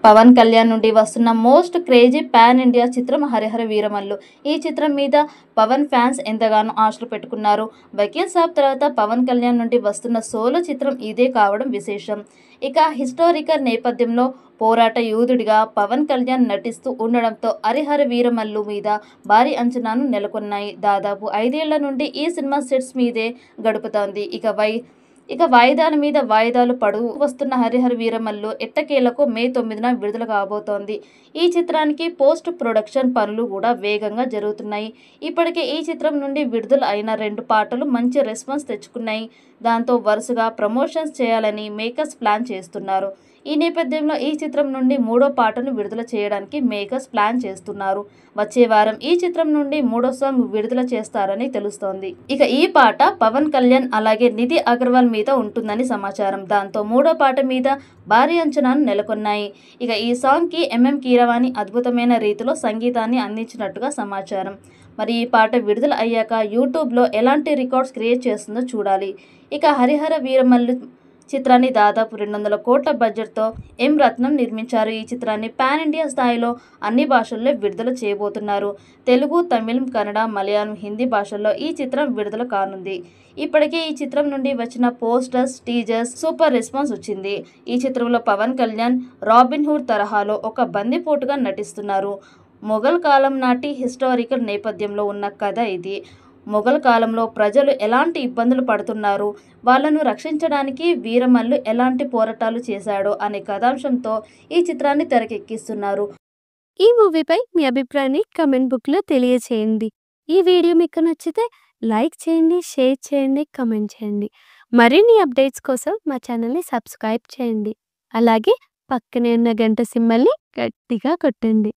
పవన్ కళ్యాణ్ నుండి వస్తున్న most crazy pan India చిత్రం హరిహర వీరమల్లు. ఈ చిత్రం మీద పవన్ ఫ్యాన్స్ ఎంతగానో ఆశలు పెట్టుకున్నారు. వకీల్ సాబ్ తర్వాత పవన్ కళ్యాణ్ నుండి వస్తున్న సోలో చిత్రం ఇదే కావడం విశేషం. ఇక హిస్టారికల్ నేపథ్యంలో పోరాట యోధుడిగా పవన్ కళ్యాణ్ నటిస్తూ ఉండడంతో హరిహర వీరమల్లు మీద భారీ అంచనాలు నెలకొన్నాయి. దాదాపు 5 ఏళ్ల నుండి ఈ సినిమా సెట్స్ మీదే గడుపుతోంది. ఇక వాయిదాల మీద వాయిదాలు పడు వస్తున్న హరిహర వీరమల్లు ఎట్టకేలకు మే 9న విడుదల కాబోతోంది. ఈ చిత్రానికి పోస్ట్ ప్రొడక్షన్ పనులు కూడా వేగంగా జరుగుతున్నాయి. ఇప్పటికే ఈ చిత్రం నుండి విడుదల అయిన 2 పాటలు మంచి రెస్పాన్స్ తెచ్చుకున్నాయి. దాంతో వరుసగా ప్రమోషన్స్ చేయాలని మేకర్స్ ప్లాన్ చేస్తున్నారు. ఈ నేపథ్యంలో ఈ చిత్రం నుండి 3వ పాటను విడుదల చేయడానికి మేకర్స్ ప్లాన్ చేస్తున్నారు. వచ్చే వారం ఈ చిత్రం నుండి 3వ సాంగ్ విడుదల చేస్తారని తెలుస్తోంది. ఇక ఈ పాట పవన్ కళ్యాణ్ అలాగే నిధి అగర్వాల్ మీద ఉంటుందని సమాచారం. దాంతో 3వ పాట మీద భారీ అంచనాలు నెలకొన్నాయి. ఇక ఈ సాంగ్ కి కీరవాణి అద్భుతమైన రీతిలో సంగీతాన్ని అందించినట్టుగా సమాచారం. మరి ఈ పాట విడుదల అయ్యాక యూట్యూబ్లో ఎలాంటి రికార్డ్స్ క్రియేట్ చేస్తుందో చూడాలి. ఇక హరిహర వీరమల్లు చిత్రాన్ని దాదాపు 200 కోట్ల బడ్జెట్తో రత్నం నిర్మించారు. ఈ చిత్రాన్ని పాన్ ఇండియా స్థాయిలో అన్ని భాషల్లో విడుదల చేయబోతున్నారు. తెలుగు, తమిళం, కన్నడ, మలయాళం, హిందీ భాషల్లో ఈ చిత్రం విడుదల కానుంది. ఇప్పటికే ఈ చిత్రం నుండి వచ్చిన పోస్టర్స్, టీజర్స్ సూపర్ రెస్పాన్స్ వచ్చింది. ఈ చిత్రంలో పవన్ కళ్యాణ్ రాబిన్ హుడ్ తరహాలో ఒక బందిపోటుగా నటిస్తున్నారు. మొఘల్ కాలం నాటి హిస్టారికల్ నేపథ్యంలో ఉన్న కథ ఇది. మొఘల్ కాలంలో ప్రజలు ఎలాంటి ఇబ్బందులు పడుతున్నారు, వాళ్లను రక్షించడానికి వీరమల్లు ఎలాంటి పోరాటాలు చేశాడో అనే కథాంశంతో ఈ చిత్రాన్ని తెరకెక్కిస్తున్నారు. ఈ మూవీపై మీ అభిప్రాయాన్ని కమెంట్ బుక్లో తెలియచేయండి. ఈ వీడియో మీకు నచ్చితే లైక్ చేయండి, షేర్ చేయండి, కమెంట్ చేయండి. మరిన్ని అప్డేట్స్ కోసం మా ఛానల్ని సబ్స్క్రైబ్ చేయండి. అలాగే పక్కనే ఉన్న గంట సింబల్ని గట్టిగా కొట్టండి.